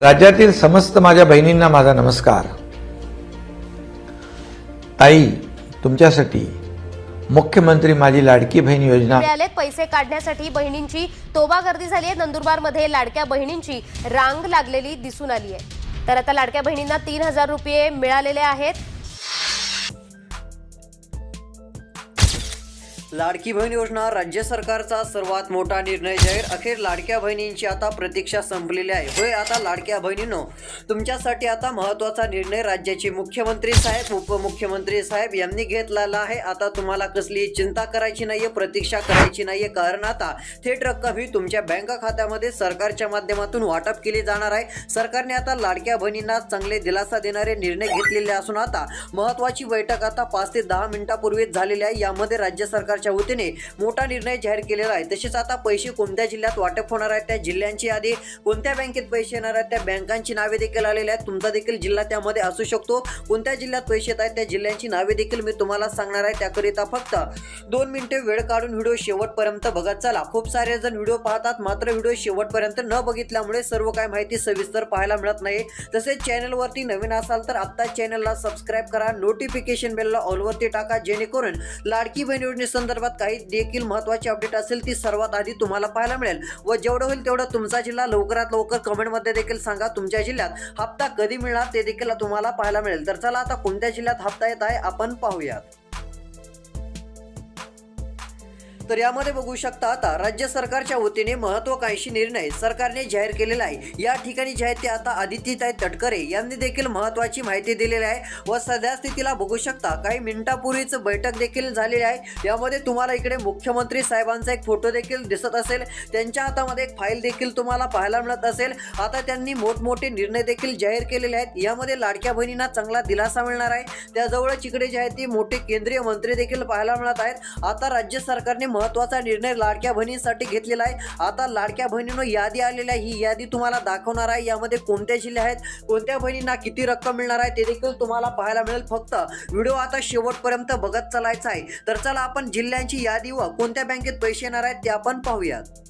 राज्यातील समस्त माझ्या बहिणींना माझा नमस्कार। ताई, तुमच्यासाठी मुख्यमंत्री माझी लाडकी बहीण योजना मिळालेत। पैसे काढण्यासाठी बहिणींची तोबा गर्दी झाली आहे। नंदुरबारमध्ये लाडक्या बहिणींची रांग लागलेली दिसून आली आहे। तर आता लाडक्या बहिणींना 3000 रुपये मिळालेले आहेत। लाडकी बहीण योजना राज्य सरकारचा सर्वात मोठा निर्णय जाहीर। अखेर लाडक्या बहिणींची आता प्रतीक्षा संपलेली आहे। होय, आता लाडक्या बहिणींनो, तुमच्यासाठी आता महत्त्वाचा निर्णय राज्याचे मुख्यमंत्री साहेब, उपमुख्यमंत्री साहेब यांनी घेतलेला आहे। आता तुम्हाला कसलीही चिंता करायची नाहीये, प्रतीक्षा करायची नाहीये, कारण आता थेट रक्कम ही तुमच्या बँक खात्यामध्ये सरकारच्या माध्यमातून वाटप केली जाणार आहे। सरकारने आता लाडक्या बहिणींना चांगले दिलासा देणारे निर्णय घेतलेले असून आता महत्त्वाची बैठक आता 5 ते 10 मिनिटांपूर्वीच झालेली आहे। यामध्ये राज्य सरकारच्या वतीने मोठा निर्णय जाहीर केलेला आहे। तसेच आता पैसे कोणत्या जिल्ह्यात वाटप होणार आहेत, त्या जिल्ह्यांची यादी, कोणत्या बँकेत पैसे येणार आहेत, त्या बँकांची नावे देखील आलेली आहेत। तुमचा देखील जिल्हा त्यामध्ये असू शकतो। कोणत्या जिल्ह्यात पैसे येत आहेत त्या जिल्ह्यांची नावे देखील मी तुम्हाला सांगणार आहे। त्याकरिता फक्त 2 मिनिटे वेळ काढून व्हिडिओ शेवटपर्यंत बघत चला। खूप सारे जण व्हिडिओ पाहतात, मात्र व्हिडिओ शेवटपर्यंत न बघितल्यामुळे सर्व काही माहिती सविस्तर पाहायला मिळत नाही। तसेच चॅनलवरती नवीन असाल तर आत्ता चॅनलला सबस्क्राइब करा, नोटिफिकेशन बेलला ऑलवरती टाका, जेणेकरून लाडकी बहीण योजनेसंदर्भात काही देखील महत्त्वाची अपडेट असेल ती सर्वात आधी तुम्हाला पाहायला मिळेल। व जेवढं होईल तेवढं तुमचा जिल्हा लवकरात लवकर कमेंटमध्ये देखील सांगा। तुमच्या जिल्ह्यात हप्ता कधी मिळणार ते देखील तुम्हाला पाहायला मिळेल। तर चला आता कोणत्या जिल्ह्यात हप्ता येत आहे आपण पाहूयात। तर यामध्ये बघू शकता आता राज्य सरकारच्या वतीने महत्त्वाकांक्षी निर्णय सरकारने जाहीर केलेला आहे। या ठिकाणी जे आहे ते आता आदित्यताई तटकरे यांनी देखील महत्त्वाची माहिती दिलेली आहे। व सध्या स्थितीला बघू शकता काही मिनिटांपूर्वीच बैठक देखील झालेली आहे। यामध्ये तुम्हाला इकडे मुख्यमंत्री साहेबांचा एक फोटो देखील दिसत असेल, त्यांच्या हातामध्ये एक फाईल देखील तुम्हाला पाहायला मिळत असेल। आता त्यांनी मोठमोठे निर्णय देखील जाहीर केलेले आहेत। यामध्ये लाडक्या बहिणींना चांगला दिलासा मिळणार आहे। त्याजवळच इकडे जे आहे ते मोठे केंद्रीय मंत्री देखील पाहायला मिळत आहेत। आता राज्य सरकारने महत्त्वाचा निर्णय लाडक्या बहिणींसाठी घेतलेला आहे। आता लाडक्या बहिणींनो यादी आलेली आहे, ही यादी तुम्हाला दाखवणार आहे। यामध्ये कोणत्या जिल्हे आहेत, कोणत्या बहिणींना किती रक्कम मिळणार आहे ते देखील तुम्हाला पाहायला मिळेल। फक्त व्हिडिओ आता शेवटपर्यंत बघत चालायचा आहे। तर चला आपण जिल्ह्यांची यादी व कोणत्या बँकेत पैसे येणार आहेत ते आपण पाहूयात।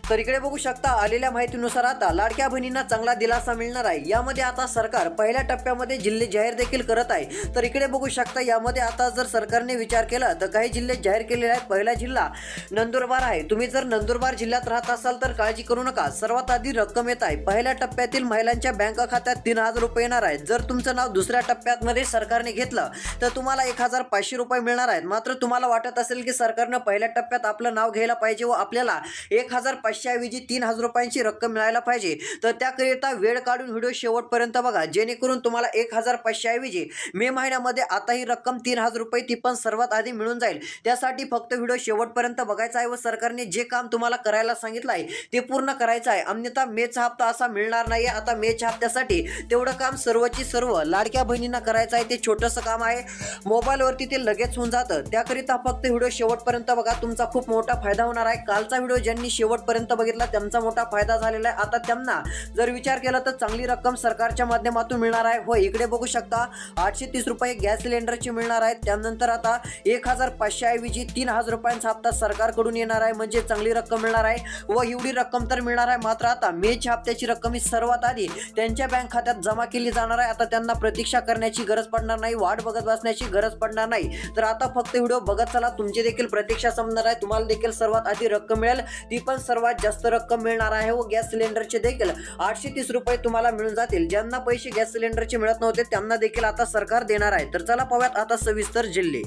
तर इकडे बघू शकता आलेल्या माहितीनुसार आता लाडक्या बहिणींना चांगला दिलासा मिळणार आहे। यामध्ये आता सरकार पहिल्या टप्प्यामध्ये जिल्हे जाहीर देखील करत आहे। तर इकडे बघू शकता यामध्ये आता जर सरकारने विचार केला तर काही जिल्हे जाहीर केलेले आहेत। पहिला जिल्हा नंदुरबार आहे। तुम्ही जर नंदुरबार जिल्ह्यात राहत असाल तर काळजी करू नका, सर्वात आधी रक्कम येत आहे। पहिल्या टप्प्यातील महिलांच्या बँक खात्यात 3000 रुपये येणार आहेत। जर तुमचं नाव दुसऱ्या टप्प्यात मध्ये सरकारने घेतलं तर तुम्हाला 1500 रुपये मिळणार आहेत। मात्र तुम्हाला वाटत असेल की सरकारनं पहिल्या टप्प्यात आपलं नाव घ्यायला पाहिजे व आपल्याला 1500 ऐवजी 3000 रुपयांची रक्कम मिळायला पाहिजे, तर त्याकरिता वेळ काढून व्हिडिओ शेवटपर्यंत बघा, जेणेकरून तुम्हाला 1500 ऐवजी मे महिन्यामध्ये आता ही रक्कम 3000 रुपये ती पण सर्वात आधी मिळून जाईल। त्यासाठी फक्त व्हिडिओ शेवटपर्यंत बघायचा आहे व सरकारने जे काम तुम्हाला करायला सांगितलं आहे ते पूर्ण करायचं आहे, अन्यथा मेचा हप्ता असा मिळणार नाही। आता मेच्या हप्त्यासाठी तेवढं काम सर्वची सर्व लाडक्या बहिणींना करायचं आहे। ते छोटंसं काम आहे, मोबाईलवरती ते लगेच होऊन जातं। त्याकरिता फक्त व्हिडिओ शेवटपर्यंत बघा, तुमचा खूप मोठा फायदा होणार आहे। कालचा व्हिडिओ ज्यांनी शेवटपर्यंत बघितला त्यांचा मोठा फायदा झालेला आहे। आता त्यांना जर विचार केला तर चांगली रक्कम सरकारच्या माध्यमातून मिळणार आहे। व इकडे बघू शकता 830 रुपये गॅस सिलेंडरची मिळणार आहेत। त्यानंतर आता 1500 ऐवजी 3000 रुपयांचा हप्ता सरकारकडून येणार आहे, म्हणजे चांगली रक्कम मिळणार आहे। व एवढी रक्कम तर मिळणार आहे, मात्र आता मेच्या हप्त्याची रक्कम ही सर्वात आधी त्यांच्या बँक खात्यात जमा केली जाणार आहे। आता त्यांना प्रतीक्षा करण्याची गरज पडणार नाही, वाट बघत बसण्याची गरज पडणार नाही। तर आता फक्त व्हिडिओ बघत चला, तुमची देखील प्रतीक्षा संपणार आहे। तुम्हाला देखील सर्वात आधी रक्कम मिळेल, ती पण सर्वात जास्त रक्कम मिळणार आहे। व गॅस सिलेंडरचे देखील 830 रुपये तुम्हाला मिळून जातील। ज्यांना पैसे गॅस सिलेंडरचे मिळत नव्हते त्यांना देखील आता सरकार देणार आहे। तर चला पाहूयात आता सविस्तर जिल्हे।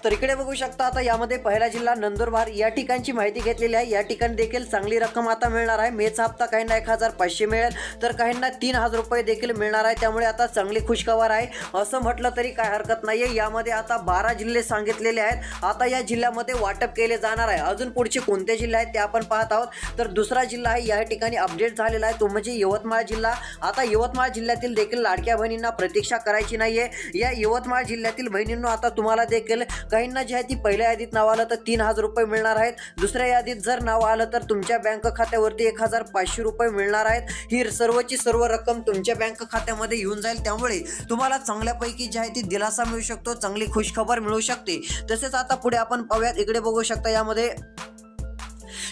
तर इकडे बघू शकता आता यामध्ये पहिला जिल्हा नंदुरबार, या ठिकाणची माहिती घेतलेली आहे। या ठिकाणी देखील चांगली रक्कम आता मिळणार आहे। मेचा हप्ता काहींना 1500 मिळेल तर काहींना 3000 रुपये देखील मिळणार आहे। त्यामुळे आता चांगली खुशखबर आहे असं म्हटलं तरी काय हरकत नाहीये। यामध्ये आता 12 जिल्हे सांगितलेले आहेत। आता या जिल्ह्यामध्ये वाटप केले जाणार आहे। अजून पुढचे कोणते जिल्हे आहेत ते आपण पाहत आहोत। तर दुसरा जिल्हा आहे या ठिकाणी अपडेट झालेला आहे, तो म्हणजे यवतमाळ जिल्हा। आता यवतमाळ जिल्ह्यातील देखील लाडक्या बहिणींना प्रतीक्षा करायची नाहीये। या यवतमाळ जिल्ह्यातील बहिणींनो आता तुम्हाला देखील काहींना जे आहे ती पहिल्या यादीत नाव आलं तर 3000 रुपये मिळणार आहेत। दुसऱ्या यादीत जर नाव आलं तर तुमच्या बँक खात्यावरती 1500 रुपये मिळणार आहेत। ही सर्वची सर्व रक्कम तुमच्या बँक खात्यामध्ये येऊन जाईल। त्यामुळे तुम्हाला चांगल्यापैकी जे आहे ती दिलासा मिळू शकतो, चांगली खुशखबर मिळू शकते। तसेच आता पुढे आपण पाहूयात, इकडे बघू शकता यामध्ये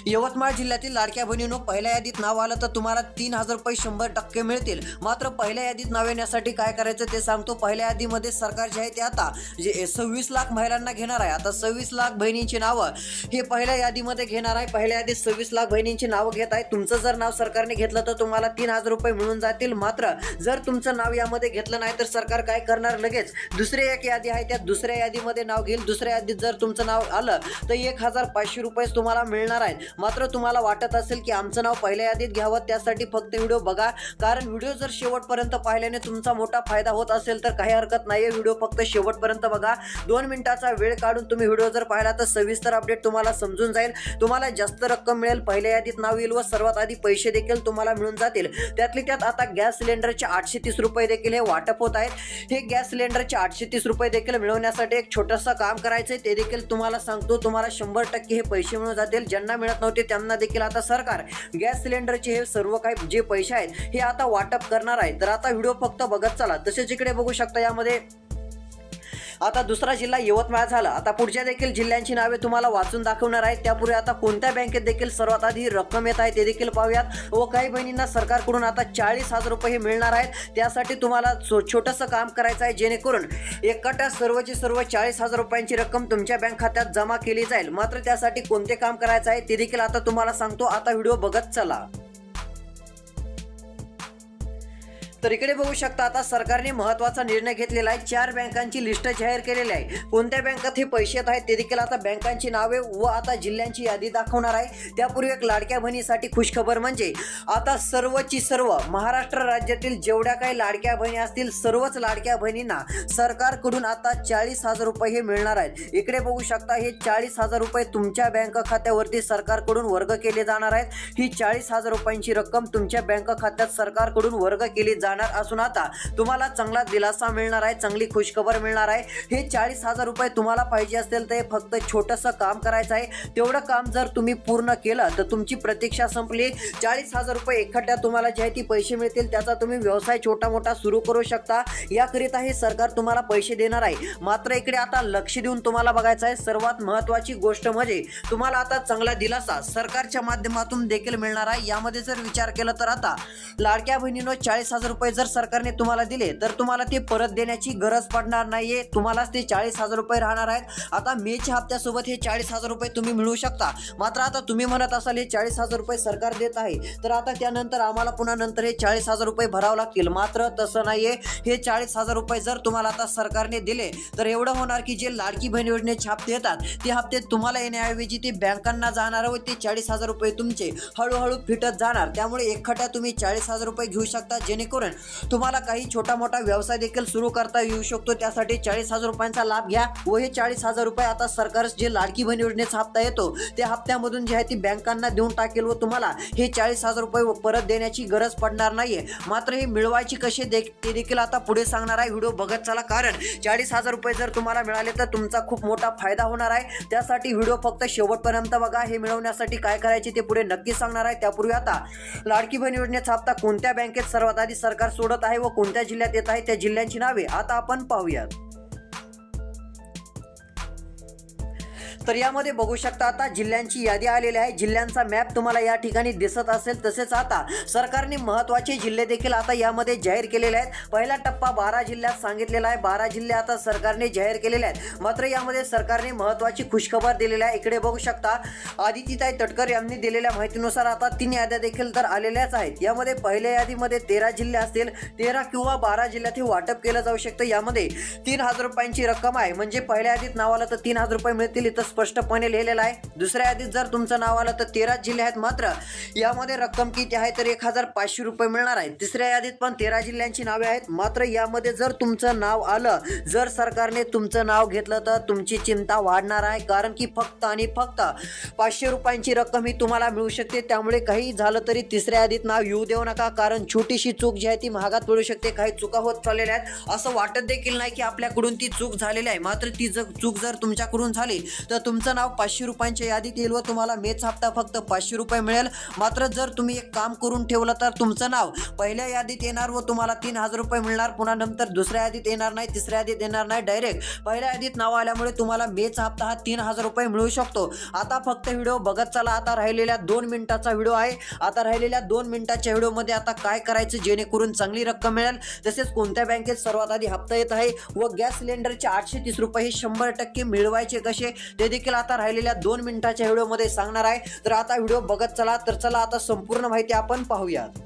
यवतमाळ जिल्ह्यातील लाडक्या बहिणींनो, पहिल्या यादीत नाव आलं तर तुम्हाला 3,000 रुपये 100% मिळतील. मात्र पहिल्या यादीत नाव येण्यासाठी काय करायचं ते सांगतो. पहिल्या यादीमध्ये सरकार जे आहे ते आता जे 26 लाख महिलांना घेणार आहे. आता 26 लाख बहिणींची नावं हे पहिल्या यादीमध्ये घेणार आहे. पहिल्या यादीत 26 लाख बहिणींची नावं घेत आहे. तुमचं जर नाव सरकारने घेतलं तर तुम्हाला 3,000 रुपये मिळून जातील. मात्र जर तुमचं नाव यामध्ये घेतलं नाही तर सरकार काय करणार, लगेच दुसरी एक यादी आहे त्या दुसऱ्या यादीमध्ये नाव घेईल. दुसऱ्या यादीत जर तुमचं नाव आलं तर 1,500 रुपये तुम्हाला मिळणार आहेत. मात्र तुम्हाला वाटत असेल की आमचं नाव पहिल्या यादीत घ्यावं, त्यासाठी फक्त व्हिडिओ बघा. कारण व्हिडिओ जर शेवटपर्यंत पाहिल्याने तुमचा मोठा फायदा होत असेल तर काही हरकत नाही. व्हिडिओ फक्त शेवटपर्यंत बघा. 2 मिनिटाचा वेळ काढून तुम्ही व्हिडिओ जर पाहिला तर सविस्तर अपडेट तुम्हाला समजून जाईल. तुम्हाला जास्त रक्कम मिळेल, पहिल्या यादीत नाव येईल व सर्वात आधी पैसे देखील तुम्हाला मिळून जातील. त्यातली त्यात आता गॅस सिलेंडरचे 830 रुपये देखील हे वाटप होत आहेत. हे गॅस सिलेंडरचे 830 रुपये देखील मिळवण्यासाठी एक छोटंसं काम करायचं आहे, ते देखील तुम्हाला सांगतो. तुम्हाला 100% हे पैसे मिळून जातील. ज्यांना मिळत नव्हते त्यांना देखील आता सरकार गॅस सिलेंडरचे हे सर्व काही जे पैसे आहेत हे आता वाटप करणार आहे. तर आता व्हिडिओ फक्त बघत चला. तसेच इकडे बघू शकता यामध्ये आता दुसरा जिल्हा यवतमाळ झाला. आता पुढच्या देखील जिल्ह्यांची नावे तुम्हाला वाचून दाखवणार आहेत. त्यापूर्वी आता कोणत्या बँकेत देखील सर्वात आधी रक्कम येत आहे ते देखील पाहूयात. व काही बहिणींना सरकारकडून आता 40,000 रुपये मिळणार आहेत. त्यासाठी तुम्हाला छोटंसं काम करायचं आहे, जेणेकरून एकट्या सर्वची सर्व 40,000 रुपयांची रक्कम तुमच्या बँक खात्यात जमा केली जाईल. मात्र त्यासाठी कोणते काम करायचं आहे ते देखील आता तुम्हाला सांगतो. आता व्हिडिओ बघत चला. तर इकडे बघू शकता आता सरकारने महत्त्वाचा निर्णय घेतलेला आहे. 4 बँकांची लिस्ट जाहीर केलेली आहे. कोणत्या बँकात हे पैसे येत आहेत ते देखील आता बँकांची नावे व आता जिल्ह्यांची यादी दाखवणार आहे. त्यापूर्वी एक लाडक्या बहिणीसाठी खुशखबर, म्हणजे आता सर्वची सर्व महाराष्ट्र राज्यातील जेवढ्या काही लाडक्या बहिणी असतील सर्वच लाडक्या बहिणींना सरकारकडून आता 40,000 रुपये हे मिळणार आहेत. इकडे बघू शकता हे 40,000 रुपये तुमच्या बँक खात्यावरती सरकारकडून वर्ग केले जाणार आहेत. ही 40,000 रुपयांची रक्कम तुमच्या बँक खात्यात सरकारकडून वर्ग केली जाणार असून आता तुम्हाला चांगला दिलासा मिळणार आहे, चांगली खुशखबर मिळणार आहे. हे 40,000 रुपये तुम्हाला पाहिजे असेल तर फक्त छोटंसं काम करायचं आहे. तेवढं काम जर तुम्ही पूर्ण केलं तर तुमची प्रतीक्षा संपली. 40,000 रुपये एकट्या तुम्हाला जे आहे ती पैसे मिळतील. त्याचा तुम्ही व्यवसाय छोटा मोठा सुरू करू शकता. याकरिता हे सरकार तुम्हाला पैसे देणार आहे. मात्र इकडे आता लक्ष देऊन तुम्हाला बघायचं आहे. सर्वात महत्त्वाची गोष्ट म्हणजे तुम्हाला आता चांगला दिलासा सरकारच्या माध्यमातून देखील मिळणार आहे. यामध्ये जर विचार केला तर आता लाडक्या बहिणींनो 40,000 रुपये जर सरकारने तुम्हाला दिले तर तुम्हाला ते परत देण्याची गरज पडणार नाहीये. तुम्हालाच ते 40,000 रुपये राहणार आहेत. आता मेच्या हप्त्यासोबत हे 40,000 रुपये तुम्ही मिळवू शकता. मात्र आता तुम्ही म्हणत असाल हे 40,000 रुपये सरकार देत आहे तर आता त्यानंतर आम्हाला पुन्हा नंतर हे 40,000 रुपये भरावं लागतील. मात्र तसं नाहीये. हे 40,000 रुपये जर तुम्हाला आता सरकारने दिले तर एवढं होणार की जे लाडकी बहीण योजनेचे हप्ते येतात ते हप्ते तुम्हाला येण्याऐवजी ते बँकांना जाणार व ते 40,000 रुपये तुमचे हळूहळू फिटत जाणार. त्यामुळे एकखट्या तुम्ही 40,000 रुपये घेऊ शकता, जेणेकरून तुम्हाला काही छोटा मोठा व्यवसाय देखील सुरू करता येऊ शकतो. त्यासाठी 40,000 रुपयांचा लाभ घ्या व हे 40,000 रुपये आता सरकार जे लाडकी बहीण योजनेचा हप्ता येतो त्या हप्त्यामधून जे आहे ती बँकांना देऊन टाकेल व तुम्हाला हे 40,000 रुपये परत देण्याची गरज पडणार नाहीये. मात्र हे मिळवायची कसे ते देखील आता पुढे सांगणार आहे. व्हिडिओ बघत चला. कारण 40,000 रुपये जर तुम्हाला मिळाले तर तुमचा खूप मोठा फायदा होणार आहे. त्यासाठी व्हिडिओ फक्त शेवटपर्यंत बघा. हे मिळवण्यासाठी काय करायचे ते पुढे नक्की सांगणार आहे. त्यापूर्वी आता लाडकी बहीण योजनेचा हप्ता कोणत्या बँकेत सर्वात आधी सरकार सोडत आहे व कोणत्या जिल्ह्यात येत आहे त्या जिल्ह्यांची नावे आता आपण पाहूयात. तर यामध्ये बघू शकता आता जिल्ह्यांची यादी आलेली आहे. जिल्ह्यांचा मॅप तुम्हाला या ठिकाणी दिसत असेल. तसेच आता सरकारने महत्त्वाचे जिल्हे देखील आता यामध्ये जाहीर केलेले आहेत. पहिला टप्पा 12 जिल्ह्यात सांगितलेला आहे. 12 जिल्हे आता सरकारने जाहीर केलेले आहेत. मात्र यामध्ये सरकारने महत्त्वाची खुशखबर दिलेली आहे. इकडे बघू शकता आदितीताई तटकर यांनी दिलेल्या माहितीनुसार आता 3 याद्या देखील तर आलेल्याच आहेत. यामध्ये पहिल्या यादीमध्ये 13 जिल्हे असतील. 13 किंवा 12 जिल्ह्यात हे वाटप केलं जाऊ शकतं. यामध्ये 3,000 रुपयांची रक्कम आहे. म्हणजे पहिल्या यादीत नाव आलं तर 3,000 रुपये मिळतील. इथं स्पष्टपणे लिहिलेलं आहे. दुसऱ्या यादीत जर तुमचं नाव आलं तर 13 जिल्हे आहेत. मात्र यामध्ये रक्कम किती आहे तर 1,500 रुपये मिळणार आहे. तिसऱ्या यादीत पण 13 जिल्ह्यांची नावे आहेत. मात्र यामध्ये जर तुमचं नाव आलं, जर सरकारने तुमचं नाव घेतलं तर तुमची चिंता वाढणार आहे. कारण की फक्त आणि फक्त 500 रुपयांची रक्कम ही तुम्हाला मिळू शकते. त्यामुळे काही झालं तरी तिसऱ्या यादीत नाव येऊ देऊ नका. कारण छोटीशी चूक जी आहे ती महागात पडू शकते. काही चुका होत चाललेल्या आहेत. असं वाटत देखील नाही की आपल्याकडून ती चूक झालेली आहे. मात्र ती चूक जर तुमच्याकडून झाली तर तुमचं नाव 500 रुपयांच्या यादीत येईल व तुम्हाला मेचा हप्ता फक्त 500 रुपये मिळेल. मात्र जर तुम्ही एक काम करून ठेवलं तर तुमचं नाव पहिल्या यादीत येणार व तुम्हाला 3000 रुपये मिळणार. पुन्हा नंतर दुसऱ्या यादीत येणार नाही, तिसऱ्या यादीत येणार नाही, डायरेक्ट पहिल्या यादीत नाव आल्यामुळे तुम्हाला मेचा हप्ता हा 3000 रुपये मिळू शकतो. आता फक्त व्हिडिओ बघत चला. आता राहिलेल्या 2 मिनिटाचा व्हिडिओ आहे. आता राहिलेल्या 2 मिनिटाच्या व्हिडिओमध्ये आता काय करायचं जेणेकरून चांगली रक्कम मिळेल, तसेच कोणत्या बँकेत सर्वात आधी हप्ता येत आहे व गॅस सिलेंडरचे 830 रुपये हे 100% मिळवायचे कसे ते देखील आता राहिलेल्या 2 मिनिटाच्या व्हिडिओमध्ये सांगणार आहे. तर आता व्हिडिओ बघत चला. तर चला आता संपूर्ण माहिती आपण पाहूयात.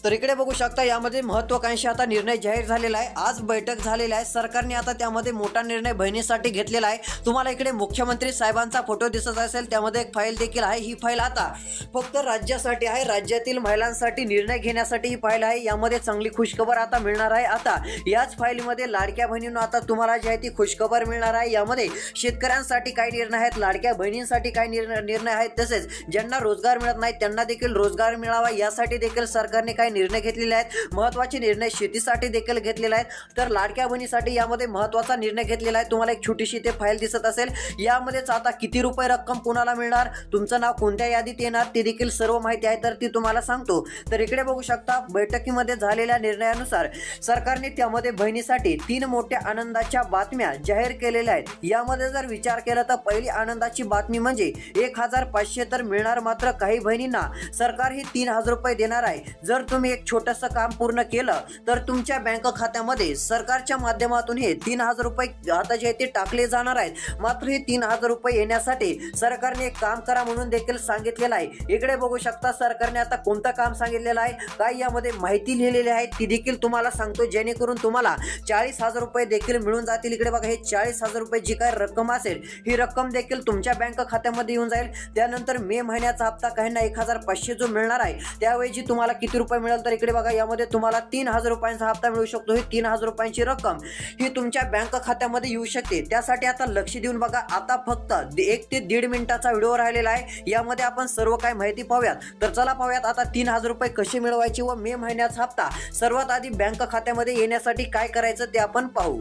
तर इकडे बघू शकता यामध्ये महत्त्वाकांक्षी आता निर्णय जाहीर झालेला आहे. आज बैठक झालेली आहे. सरकारने आता त्यामध्ये मोठा निर्णय बहिणीसाठी घेतलेला आहे. तुम्हाला इकडे मुख्यमंत्री साहेबांचा फोटो दिसत असेल, त्यामध्ये एक फाईल देखील आहे. ही फाईल आता फक्त राज्यासाठी आहे. राज्यातील महिलांसाठी निर्णय घेण्यासाठी ही फाईल आहे. यामध्ये चांगली खुशखबर आता मिळणार आहे. आता याच फाईलमध्ये लाडक्या बहिणींना आता तुम्हाला जी आहे ती खुशखबर मिळणार आहे. यामध्ये शेतकऱ्यांसाठी काही निर्णय आहेत, लाडक्या बहिणींसाठी काही निर्णय आहेत, तसेच ज्यांना रोजगार मिळत नाही त्यांना देखील रोजगार मिळावा यासाठी देखील सरकारने काही निर्णय घेतलेले आहेत. महत्त्वाचे निर्णय शेतीसाठी देखील घेतलेले आहेत. तर लाडक्या बहिणीसाठी यामध्ये महत्त्वाचा निर्णय घेतलेला आहे. तुम्हाला एक छोटीशी ते फाईल दिसत असेल. यामध्येच आता किती रुपये रक्कम कोणाला मिळणार, तुमचं नाव कोणत्या यादीत येणार ते देखील सर्व माहिती आहे. तर ती तुम्हाला सांगतो. तर इकडे बघू शकता बैठकीमध्ये झालेल्या निर्णयानुसार सरकारने त्यामध्ये बहिणीसाठी 3 मोठ्या आनंदाच्या बातम्या जाहीर केलेल्या आहेत. यामध्ये जर विचार केला तर पहिली आनंदाची बातमी म्हणजे 1500 तर मिळणार. मात्र काही बहिणींना सरकार हे 3000 रुपये देणार आहे. जर तुम्ही एक छोटंसं काम पूर्ण केलं तर तुमच्या बँक खात्यामध्ये सरकारच्या माध्यमातून हे 3000 रुपये आता जे ते टाकले जाणार आहेत. मात्र हे 3000 रुपये येण्यासाठी सरकारने एक काम करा म्हणून देखील सांगितलेलं आहे. इकडे बघू शकता सरकारने आता कोणतं काम सांगितलेलं आहे, काय यामध्ये माहिती लिहिलेली आहे ती देखील तुम्हाला सांगतो, जेणेकरून तुम्हाला 40,000 रुपये देखील मिळून जातील. इकडे बघा, हे 40,000 रुपये जी काय रक्कम असेल ही रक्कम देखील तुमच्या बँक खात्यामध्ये येऊन जाईल. त्यानंतर मे महिन्याचा हप्ता काहींना 1500 जो मिळणार आहे त्याऐवजी तुम्हाला किती रुपये मिळेल, तर इकडे बघा यामध्ये तुम्हाला 3000 रुपयांचा हप्ता मिळू शकतो. ही 3000 रुपयांची रक्कम ही तुमच्या बँक खात्यामध्ये येऊ शकते. त्यासाठी आता लक्ष देऊन बघा. आता फक्त 1 ते 1.5 मिनिटाचा व्हिडिओ राहिलेला आहे. यामध्ये आपण सर्व काही माहिती पाहूयात. तर चला पाहूयात आता 3000 रुपये कसे मिळवायचे व मे महिन्याचा हप्ता सर्वात आधी बँक खात्यामध्ये येण्यासाठी काय करायचं ते आपण पाहू.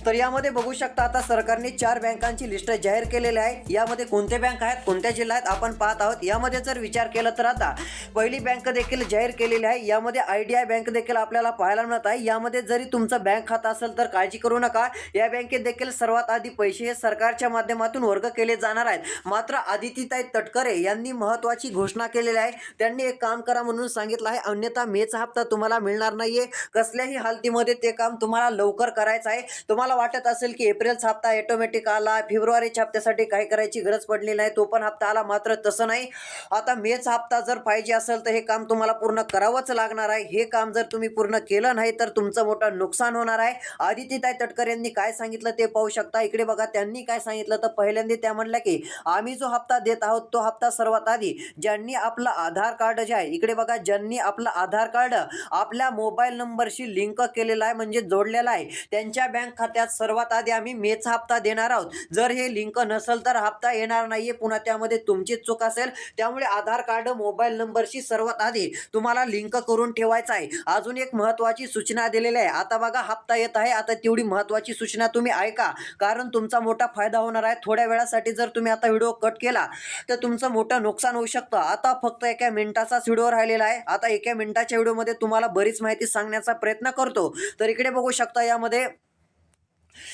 तर यामध्ये बघू शकता आता सरकारने 4 बँकांची लिस्ट जाहीर केलेली आहे. यामध्ये कोणते बँक आहेत, कोणत्या जिल्ह्यात आपण पाहत आहोत. यामध्ये जर विचार केला तर आता पहिली बँक देखील जाहीर केलेली आहे. यामध्ये IDI बँक देखील आपल्याला पाहायला मिळत आहे. यामध्ये जरी तुमचं बँक खाता असेल तर काळजी करू नका. या बँकेत देखील सर्वात आधी पैसे हे सरकारच्या माध्यमातून वर्ग केले जाणार आहेत. मात्र आदितीताई तटकरे यांनी महत्त्वाची घोषणा केलेली आहे. त्यांनी एक काम करा म्हणून सांगितलं आहे, अन्यथा मेचा हप्ता तुम्हाला मिळणार नाहीये. कसल्याही हालतीमध्ये ते काम तुम्हाला लवकर करायचं आहे. तुम्हाला वाटत असेल की एप्रिलचा हप्ता ऑटोमॅटिक आला, फेब्रुवारीच्या हप्त्यासाठी काही करायची गरज पडली नाही, तो पण हप्ता आला. मात्र तसं नाही. आता मेचा हप्ता जर पाहिजे असेल तर हे काम तुम्हाला पूर्ण करावंच लागणार आहे. हे काम जर तुम्ही पूर्ण केलं नाही तर तुमचं मोठं नुकसान होणार आहे. आदितीताई तटकरे यांनी काय सांगितलं ते पाहू शकता. इकडे बघा त्यांनी काय सांगितलं, तर पहिल्यांदा त्या म्हणल्या की आम्ही जो हप्ता देत आहोत तो हप्ता सर्वात आधी ज्यांनी आपलं आधार कार्ड जे आहे, इकडे बघा, ज्यांनी आपलं आधार कार्ड आपल्या मोबाईल नंबरशी लिंक केलेला आहे म्हणजे जोडलेला आहे त्यांच्या बँक खात्यात सर्वात आधी आम्ही मेचा हप्ता देणार आहोत. जर हे लिंक नसेल तर हप्ता येणार नाहीये. पुन्हा त्यामध्ये तुमची चूक असेल. त्यामुळे आधार कार्ड मोबाईल नंबरशी सर्वात आधी तुम्हाला लिंक करून ठेवायचा आहे. अजून एक महत्त्वाची सूचना दिलेली आहे. आता बघा हप्ता येत आहे. आता तेवढी महत्त्वाची सूचना तुम्ही ऐका, कारण तुमचा मोठा फायदा होणार आहे. थोड्या वेळासाठी जर तुम्ही आता व्हिडिओ कट केला तर तुमचं मोठं नुकसान होऊ शकतं. आता फक्त 1 मिनिटाचाच व्हिडिओ राहिलेला आहे. आता 1 मिनिटाच्या व्हिडिओमध्ये तुम्हाला बरीच माहिती सांगण्याचा प्रयत्न करतो. तर इकडे बघू शकता यामध्ये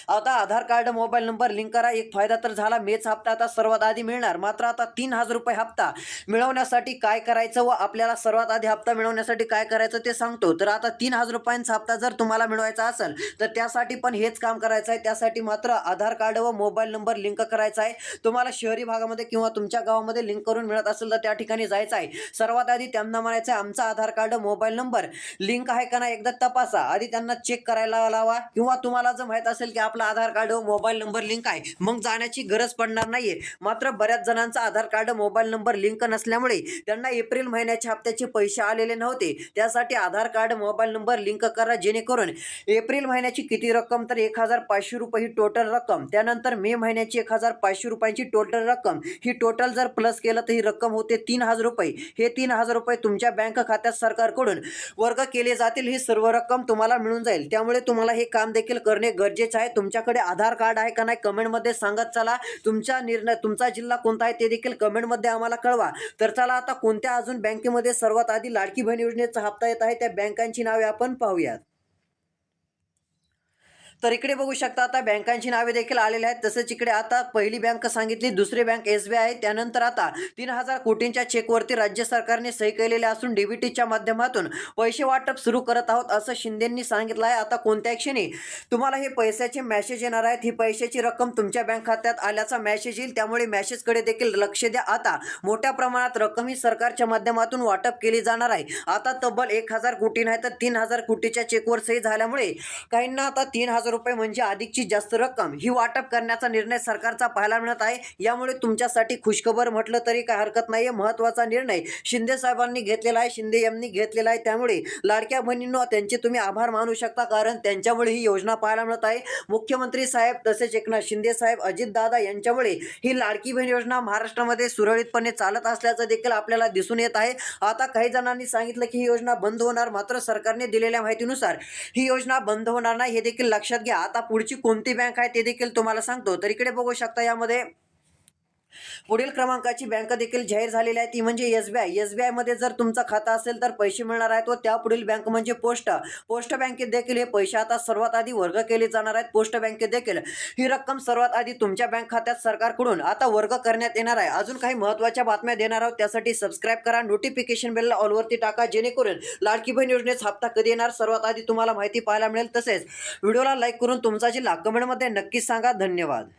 आता आधार कार्ड मोबाईल नंबर लिंक करा. एक फायदा तर झाला, मेचा हप्ता आता सर्वात आधी मिळणार. मात्र आता 3000 रुपये हप्ता मिळवण्यासाठी काय करायचं व आपल्याला सर्वात आधी हप्ता मिळवण्यासाठी काय करायचं ते सांगतो. तर आता 3000 रुपयांचा हप्ता जर तुम्हाला मिळवायचा असेल तर त्यासाठी पण हेच काम करायचं आहे. त्यासाठी मात्र आधार कार्ड व मोबाईल नंबर लिंक करायचा आहे. तुम्हाला शहरी भागामध्ये किंवा तुमच्या गावामध्ये लिंक करून मिळत असेल तर त्या ठिकाणी जायचं आहे. सर्वात आधी त्यांना म्हणायचं आहे आमचा आधार कार्ड मोबाईल नंबर लिंक आहे का नाही एकदा तपासा. आधी त्यांना चेक करायला लावा. किंवा तुम्हाला जर माहित असेल की आपला आपला आधार कार्ड व मोबाईल नंबर लिंक आहे, मग जाण्याची गरज पडणार नाहीये. मात्र बऱ्याच जणांचा आधार कार्ड मोबाईल नंबर लिंक नसल्यामुळे त्यांना एप्रिल महिन्याच्या हप्त्याचे पैसे आलेले नव्हते. त्यासाठी आधार कार्ड मोबाईल नंबर लिंक करा, जेणेकरून एप्रिल महिन्याची किती रक्कम तर 1,500 रुपये ही टोटल रक्कम, त्यानंतर मे महिन्याची 1,500 रुपयांची टोटल रक्कम, ही टोटल जर प्लस केलं तर ही रक्कम होते 3,000 रुपये. हे 3,000 रुपये तुमच्या बँक खात्यात सरकारकडून वर्ग केले जातील. ही सर्व रक्कम तुम्हाला मिळून जाईल. त्यामुळे तुम्हाला हे काम देखील करणे गरजेचे आहे. तुमच्याकडे आधार कार्ड आहे का नाही कमेंटमध्ये सांगत चला. तुमचा निर्णय, तुमचा जिल्हा कोणता आहे ते देखील कमेंटमध्ये आम्हाला कळवा. तर चला आता कोणत्या अजून बँकेमध्ये सर्वात आधी लाडकी बहीण योजनेचा हप्ता येत आहे त्या बँकांची नावे आपण पाहूयात. तर इकडे बघू शकता आता बँकांची नावे देखील आलेली आहेत. तसेच इकडे आता पहिली बँक सांगितली, दुसरी बँक SBI आहे. त्यानंतर आता 3,000 कोटींच्या चेकवरती राज्य सरकारने सही केलेले असून डीबीटीच्या माध्यमातून पैसे वाटप सुरू करत आहोत असं शिंदेंनी सांगितलं आहे. आता कोणत्या क्षणी तुम्हाला हे पैशाचे मेसेज येणार आहेत, ही पैशाची रक्कम तुमच्या बँक खात्यात आल्याचा मेसेज येईल. त्यामुळे मेसेजकडे देखील लक्ष द्या. आता मोठ्या प्रमाणात रक्कम ही सरकारच्या माध्यमातून वाटप केली जाणार आहे. आता तब्बल 1,000 कोटी नाही तर 3,000 कोटीच्या चेकवर सही झाल्यामुळे काहींना आता 3,000 रुपये म्हणजे अधिकची जास्त रक्कम ही वाटप करण्याचा निर्णय सरकारचा पाहायला मिळत आहे. यामुळे तुमच्यासाठी खुशखबर म्हटलं तरी काही हरकत नाहीये. महत्त्वाचा निर्णय शिंदे साहेबांनी घेतलेला आहे, शिंदे यांनी घेतलेला आहे. त्यामुळे लाडक्या बहिणींनो त्यांचे तुम्ही आभार मानू शकता, कारण त्यांच्यामुळे ही योजना पाहायला मिळत आहे. मुख्यमंत्री साहेब तसेच एकनाथ शिंदे साहेब, अजितदादा यांच्यामुळे ही लाडकी बहीण योजना महाराष्ट्रामध्ये सुरळीतपणे चालत असल्याचं देखील आपल्याला दिसून येत आहे. आता काही जणांनी सांगितलं की ही योजना बंद होणार, मात्र सरकारने दिलेल्या माहितीनुसार ही योजना बंद होणार नाही, हे देखील लक्षात घ्या. आता पुढची कोणती बँक आहे ते देखील तुम्हाला सांगतो. तर इकडे बघू शकता यामध्ये पुढील क्रमांकाची बँक देखील जाहीर झालेली आहे, ती म्हणजे SBI मध्ये जर तुमचा खाता असेल तर पैसे मिळणार आहेत. व त्या पुढील बँक म्हणजे पोस्ट बँकेत देखील हे पैसे आता सर्वात आधी वर्ग केले जाणार आहेत. पोस्ट बँकेत देखील ही रक्कम सर्वात आधी तुमच्या बँक खात्यात सरकारकडून आता वर्ग करण्यात येणार आहे. अजून काही महत्त्वाच्या बातम्या देणार आहोत, त्यासाठी सबस्क्राईब करा, नोटिफिकेशन बेलला ऑलवरती टाका, जेणेकरून लाडकी बहीण योजनेचा हप्ता कधी येणार सर्वात आधी तुम्हाला माहिती पाहायला मिळेल. तसेच व्हिडिओला लाईक करून तुमचा जिल्हा कमेंटमध्ये नक्कीच सांगा. धन्यवाद.